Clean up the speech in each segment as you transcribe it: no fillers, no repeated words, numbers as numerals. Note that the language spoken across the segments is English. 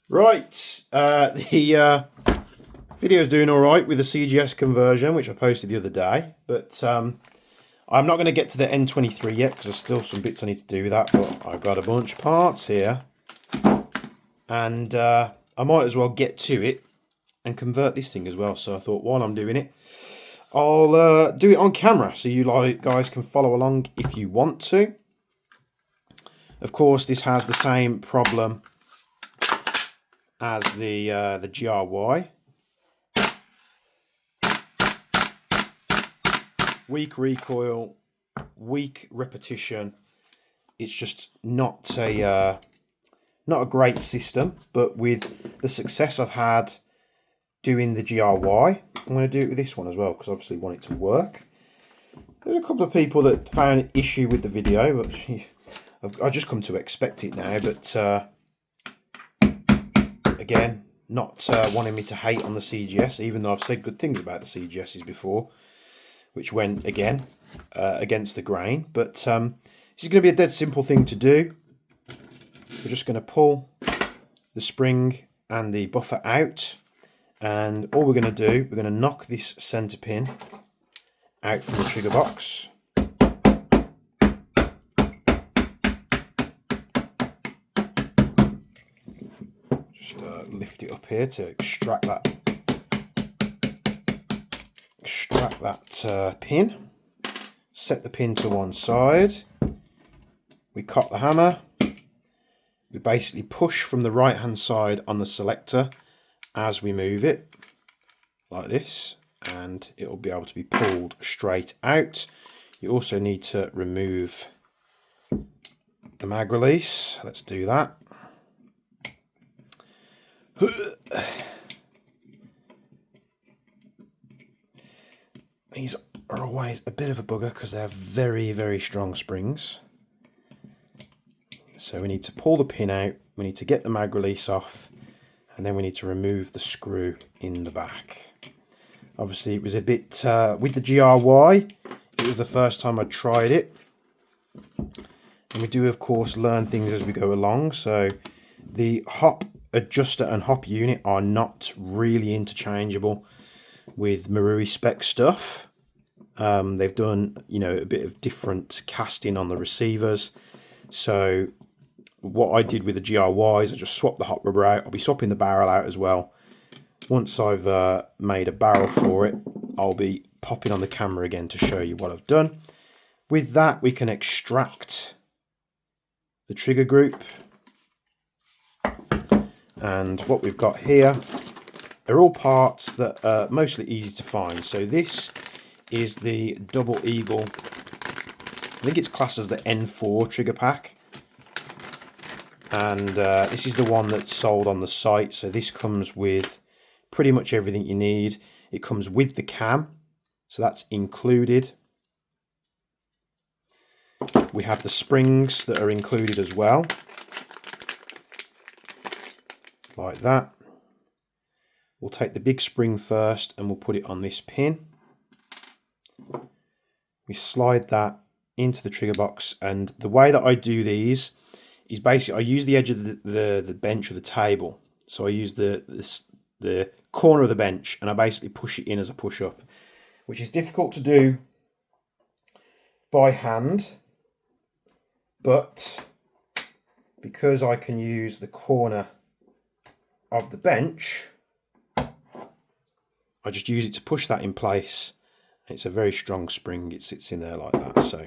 Right, the video's doing all right with the CGS conversion, which I posted the other day, but I'm not going to get to the N23 yet because there's still some bits I need to do with that, but I've got a bunch of parts here, and I might as well get to it and convert this thing as well. So I thought while I'm doing it, I'll do it on camera so you guys can follow along if you want to. Of course, this has the same problem as the GRY. Weak recoil, weak repetition. It's just not a great system, but with the success I've had doing the GRY, I'm going to do it with this one as well because obviously I want it to work. There's a couple of people that found an issue with the video, but I've just come to expect it now. But again, not wanting me to hate on the CGS, even though I've said good things about the CGSs before, which went again against the grain. But this is going to be a dead simple thing to do. We're just going to pull the spring and the buffer out, and all we're going to do, we're going to knock this center pin out from the trigger box. Just lift it up here to extract that pin. Set the pin to one side. We cock the hammer. We basically push from the right hand side on the selector as we move it, like this, and it will be able to be pulled straight out. You also need to remove the mag release. Let's do that. These are always a bit of a bugger because they have very, very strong springs. So we need to pull the pin out, we need to get the mag release off, and then we need to remove the screw in the back. Obviously it was a bit, with the GRY, it was the first time I tried it. And we do of course learn things as we go along. So the hop adjuster and hop unit are not really interchangeable with Marui spec stuff. They've done, you know, a bit of different casting on the receivers. So what I did with the GRY is I just swapped the hot rubber out. I'll be swapping the barrel out as well. Once I've made a barrel for it, I'll be popping on the camera again to show you what I've done. With that, we can extract the trigger group. And what we've got here are all parts that are mostly easy to find. So this is the Double Eagle. I think it's classed as the N4 trigger pack. And this is the one that's sold on the site. So this comes with pretty much everything you need. It comes with the cam, so that's included. We have the springs that are included as well, like that. We'll take the big spring first and we'll put it on this pin. We slide that into the trigger box, and the way that I do these is basically I use the edge of the bench or the table. So I use the corner of the bench and I basically push it in as a push-up, which is difficult to do by hand, but because I can use the corner of the bench, I just use it to push that in place. It's a very strong spring, it sits in there like that. So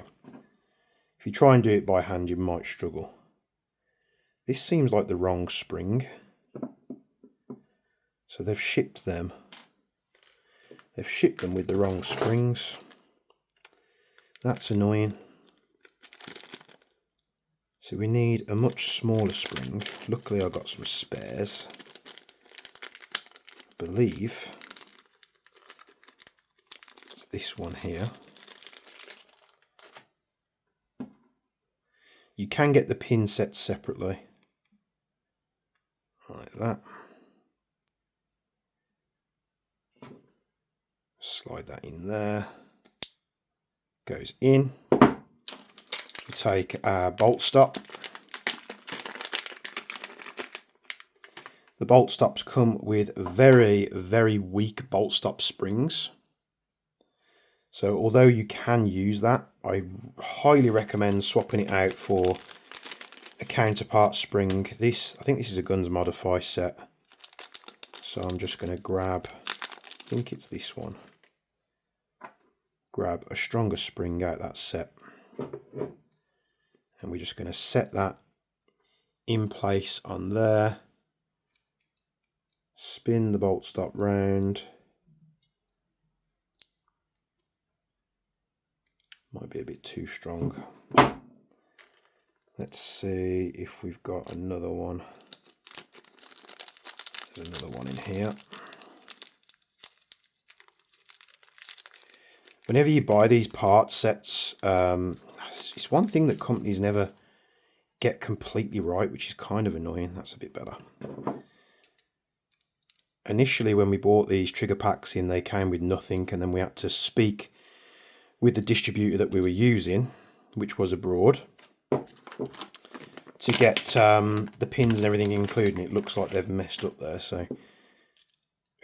if you try and do it by hand, you might struggle. This seems like the wrong spring. So they've shipped them. They've shipped them with the wrong springs. That's annoying. So we need a much smaller spring. Luckily I've got some spares. I believe it's this one here. You can get the pin sets separately, like that. Slide that in there. Goes in. We take our bolt stop. The bolt stops come with very, very weak bolt stop springs. So although you can use that, I highly recommend swapping it out for a counterpart spring. I think this is a Guns Modify set. So I'm just going to grab, I think it's this one. Grab a stronger spring out that set. And we're just going to set that in place on there. Spin the bolt stop round. Might be a bit too strong. Let's see if we've got another one. There's another one in here. Whenever you buy these part sets, it's one thing that companies never get completely right, which is kind of annoying. That's a bit better. Initially, when we bought these trigger packs in, they came with nothing, and then we had to speak with the distributor that we were using, which was abroad, to get the pins and everything included. And it looks like they've messed up there, so we're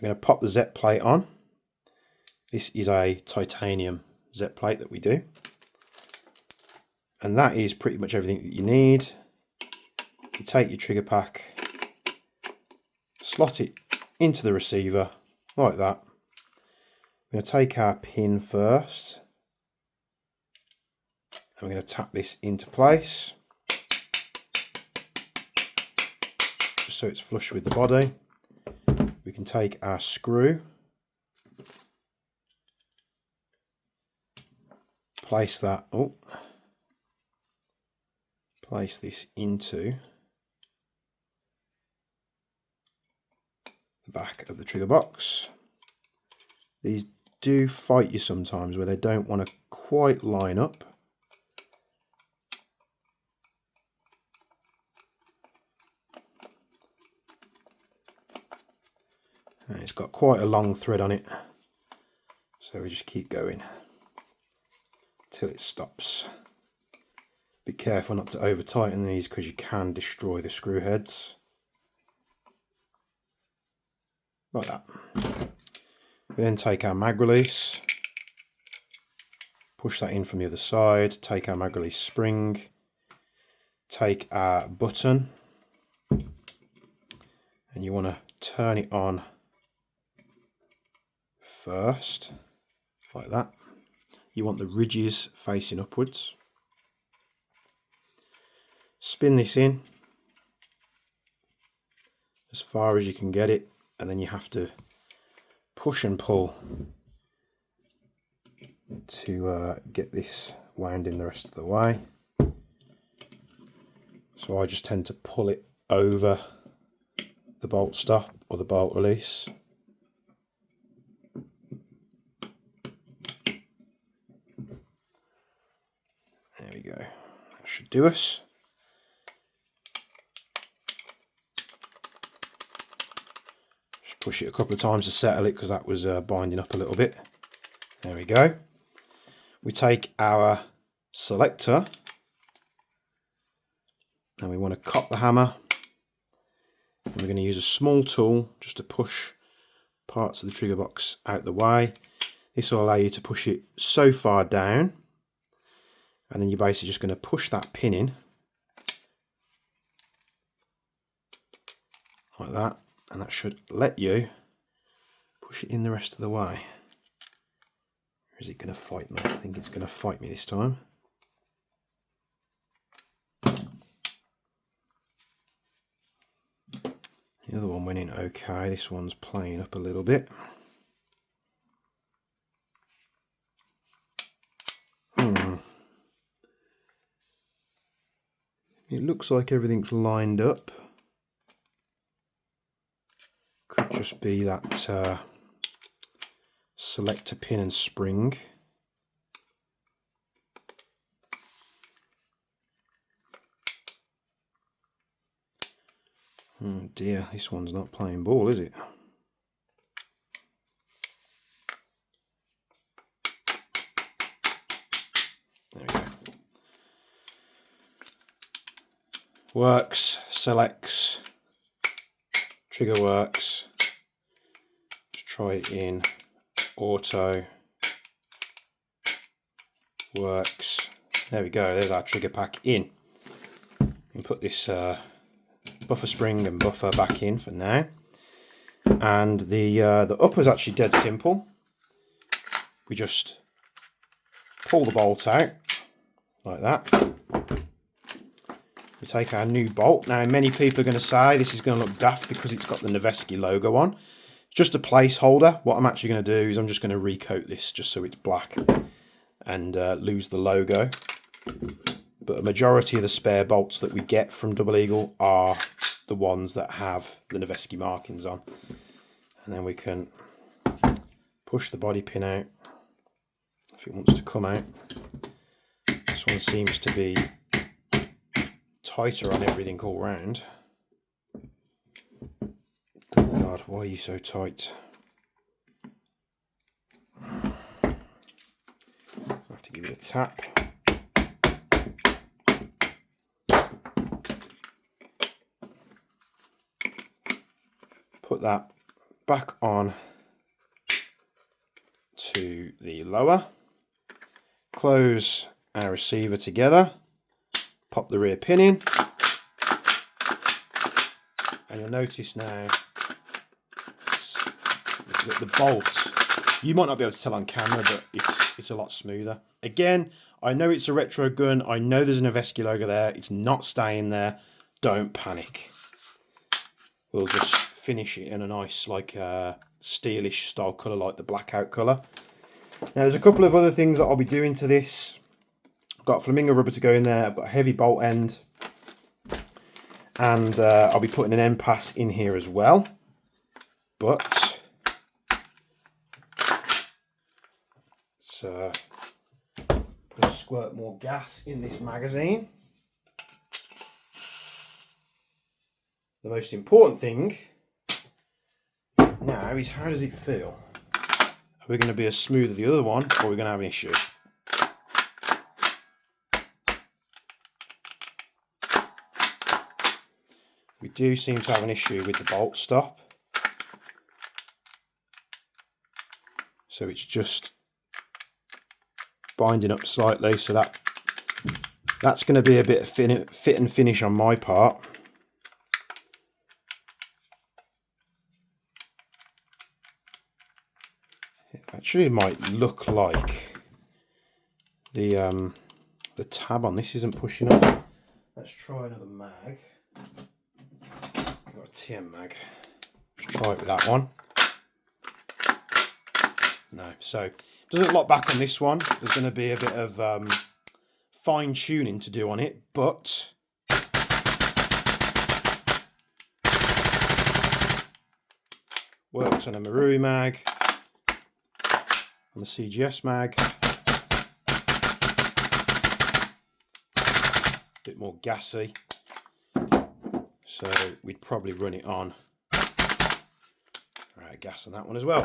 going to pop the Z plate on. This is a titanium Z plate that we do, and that is pretty much everything that you need. You take your trigger pack, slot it into the receiver like that. We're going to take our pin first, and we're going to tap this into place just so it's flush with the body. We can take our screw, place this into the back of the trigger box. These do fight you sometimes where they don't want to quite line up. And it's got quite a long thread on it, so we just keep going till it stops. Be careful not to over tighten these because you can destroy the screw heads. Like that. We then take our mag release, push that in from the other side, take our mag release spring, take our button, and you want to turn it on first, like that. You want the ridges facing upwards. Spin this in as far as you can get it, and then you have to push and pull to get this wound in the rest of the way. So I just tend to pull it over the bolt stop or the bolt release. There we go, that should do us. Just push it a couple of times to settle it because that was binding up a little bit. There we go. We take our selector and we want to cock the hammer, and we're going to use a small tool just to push parts of the trigger box out the way. This will allow you to push it so far down, and then you're basically just going to push that pin in like that, and that should let you push it in the rest of the way. Or is it going to fight me? I think it's going to fight me this time. The other one went in okay, this one's playing up a little bit. It looks like everything's lined up. Could just be that selector pin and spring. Oh dear, this one's not playing ball, is it? There we go. Works, selects, trigger works. Let's try it in auto. Works. There we go, there's our trigger pack in. And put this buffer spring and buffer back in for now. And the upper's actually dead simple. We just pull the bolt out like that. We take our new bolt. Now many people are going to say this is going to look daft because it's got the Noveski logo on. It's just a placeholder. What I'm actually going to do is I'm just going to recoat this just so it's black and lose the logo. But a majority of the spare bolts that we get from Double Eagle are the ones that have the Noveski markings on. And then we can push the body pin out if it wants to come out. This one seems to be tighter on everything all round. Good God, why are you so tight? I have to give it a tap. Put that back on to the lower. Close our receiver together. Pop the rear pin in, and you'll notice now that the bolt, you might not be able to tell on camera, but it's a lot smoother. Again, I know it's a retro gun, I know there's a Noveski logo there, it's not staying there, don't panic. We'll just finish it in a nice like steelish style colour like the blackout colour. Now there's a couple of other things that I'll be doing to this. Got flamingo rubber to go in there, I've got a heavy bolt end, and I'll be putting an end pass in here as well. But let's put a squirt more gas in this magazine. The most important thing now is, how does it feel? Are we going to be as smooth as the other one, or are we going to have an issue? We do seem to have an issue with the bolt stop. So it's just binding up slightly, so that's going to be a bit of fit and finish on my part. It actually might look like the tab on this isn't pushing up. Let's try another mag. I've got a TM mag. Let's try it with that one. No, so doesn't lock back on this one. There's going to be a bit of fine tuning to do on it, but works on a Marui mag, on the CGS mag. A bit more gassy, so we'd probably run it on gas on that one as well.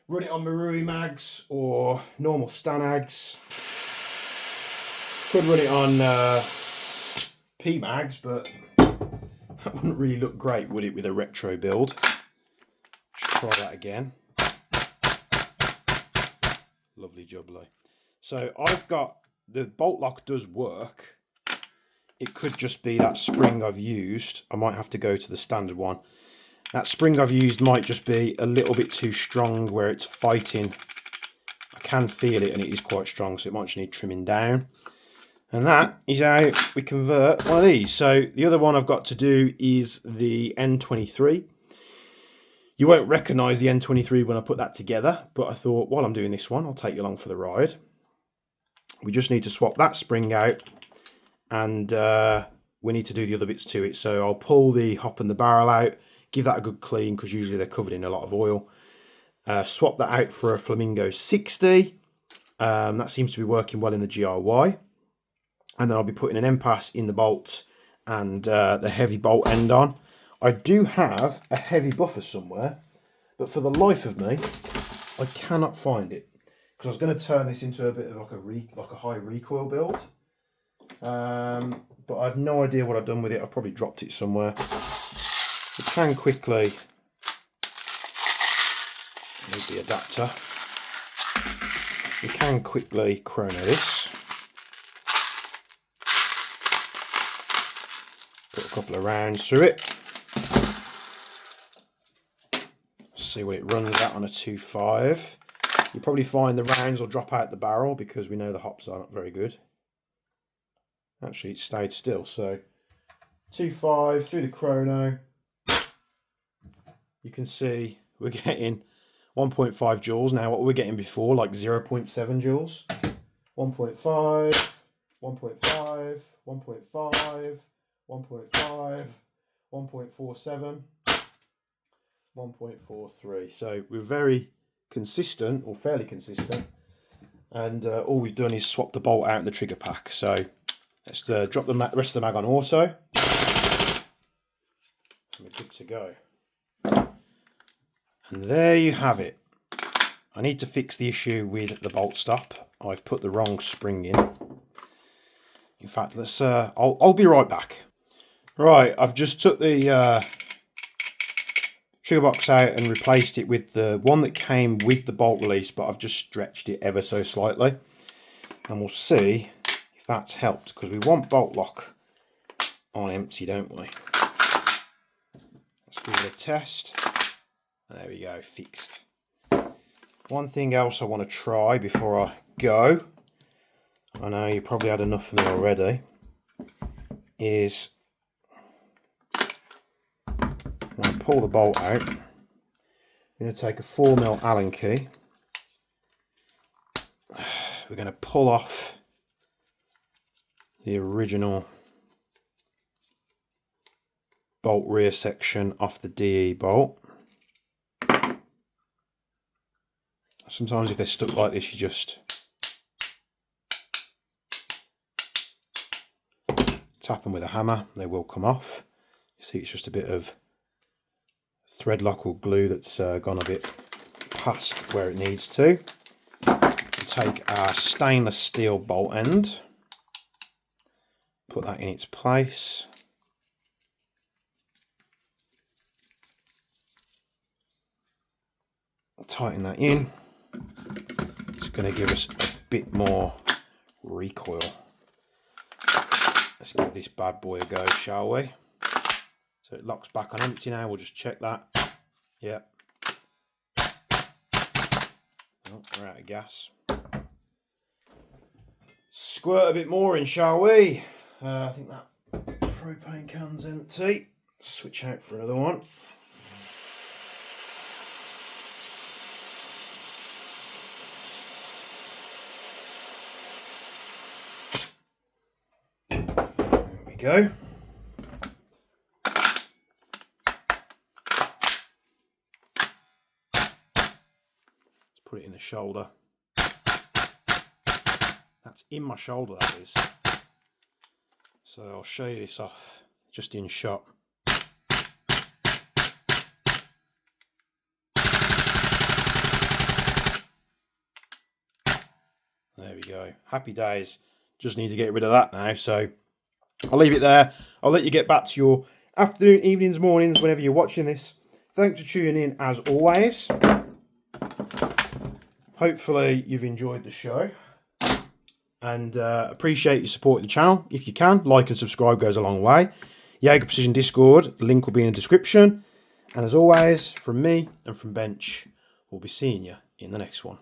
Run it on Marui mags or normal Stanags. Could run it on P mags, but that wouldn't really look great, would it, with a retro build? Let's try that again. Lovely jubbly. So I've got, the bolt lock does work. It could just be that spring I've used. I might have to go to the standard one. That spring I've used might just be a little bit too strong where it's fighting. I can feel it and it is quite strong, so it might just need trimming down. And that is how we convert one of these. So the other one I've got to do is the N23. You won't recognise the N23 when I put that together, but I thought while I'm doing this one, I'll take you along for the ride. We just need to swap that spring out, and we need to do the other bits to it. So I'll pull the hop and the barrel out, give that a good clean because usually they're covered in a lot of oil. Swap that out for a Flamingo 60. That seems to be working well in the GRY. And then I'll be putting an end pass in the bolts and the heavy bolt end on. I do have a heavy buffer somewhere, but for the life of me, I cannot find it. Because I was going to turn this into a bit of like a high recoil build. But I've no idea what I've done with it. I've probably dropped it somewhere. You can quickly move the adapter. You can quickly chrono this. Put a couple of rounds through it. See what it runs at on a 2.5. You probably find the rounds will drop out the barrel because we know the hops aren't very good. Actually, it stayed still, so 2.5 through the chrono. You can see we're getting 1.5 joules now. What were we getting before, like 0.7 joules. 1.5, 1.5, 1.5, 1.5, 1.47, 1.43. So we're very consistent, or fairly consistent, and all we've done is swap the bolt out in the trigger pack. So let's drop the rest of the mag on auto, and we're good to go. And there you have it. I need to fix the issue with the bolt stop. I've put the wrong spring in. In fact, let's I'll be right back. Right, I've just took the trigger box out and replaced it with the one that came with the bolt release, but I've just stretched it ever so slightly, and we'll see if that's helped, because we want bolt lock on empty, don't we? Let's give it a test. There we go, fixed. One thing else I want to try before I go, I know you probably had enough of me already, is when I pull the bolt out, I'm going to take a 4mm Allen key. We're going to pull off the original bolt rear section off the DE bolt. Sometimes if they're stuck like this, you just tap them with a hammer, they will come off. You see it's just a bit of thread lock or glue that's gone a bit past where it needs to. Take our stainless steel bolt end, put that in its place. Tighten that in. It's going to give us a bit more recoil. Let's give this bad boy a go, shall we? So it locks back on empty now. We'll just check that. Yep. Oh, we're out of gas. Squirt a bit more in, shall we? I think that propane can's empty. Switch out for another one. Go. Let's put it in the shoulder. That's in my shoulder, that is. So I'll show you this off just in shot. There we go. Happy days. Just need to get rid of that now, so I'll leave it there. I'll let you get back to your afternoon, evenings, mornings, whenever you're watching this. Thanks for tuning in as always. Hopefully you've enjoyed the show, and appreciate you supporting the channel. If you can, like and subscribe goes a long way. Jaeger Precision Discord, the link will be in the description. And as always, from me and from Bench, we'll be seeing you in the next one.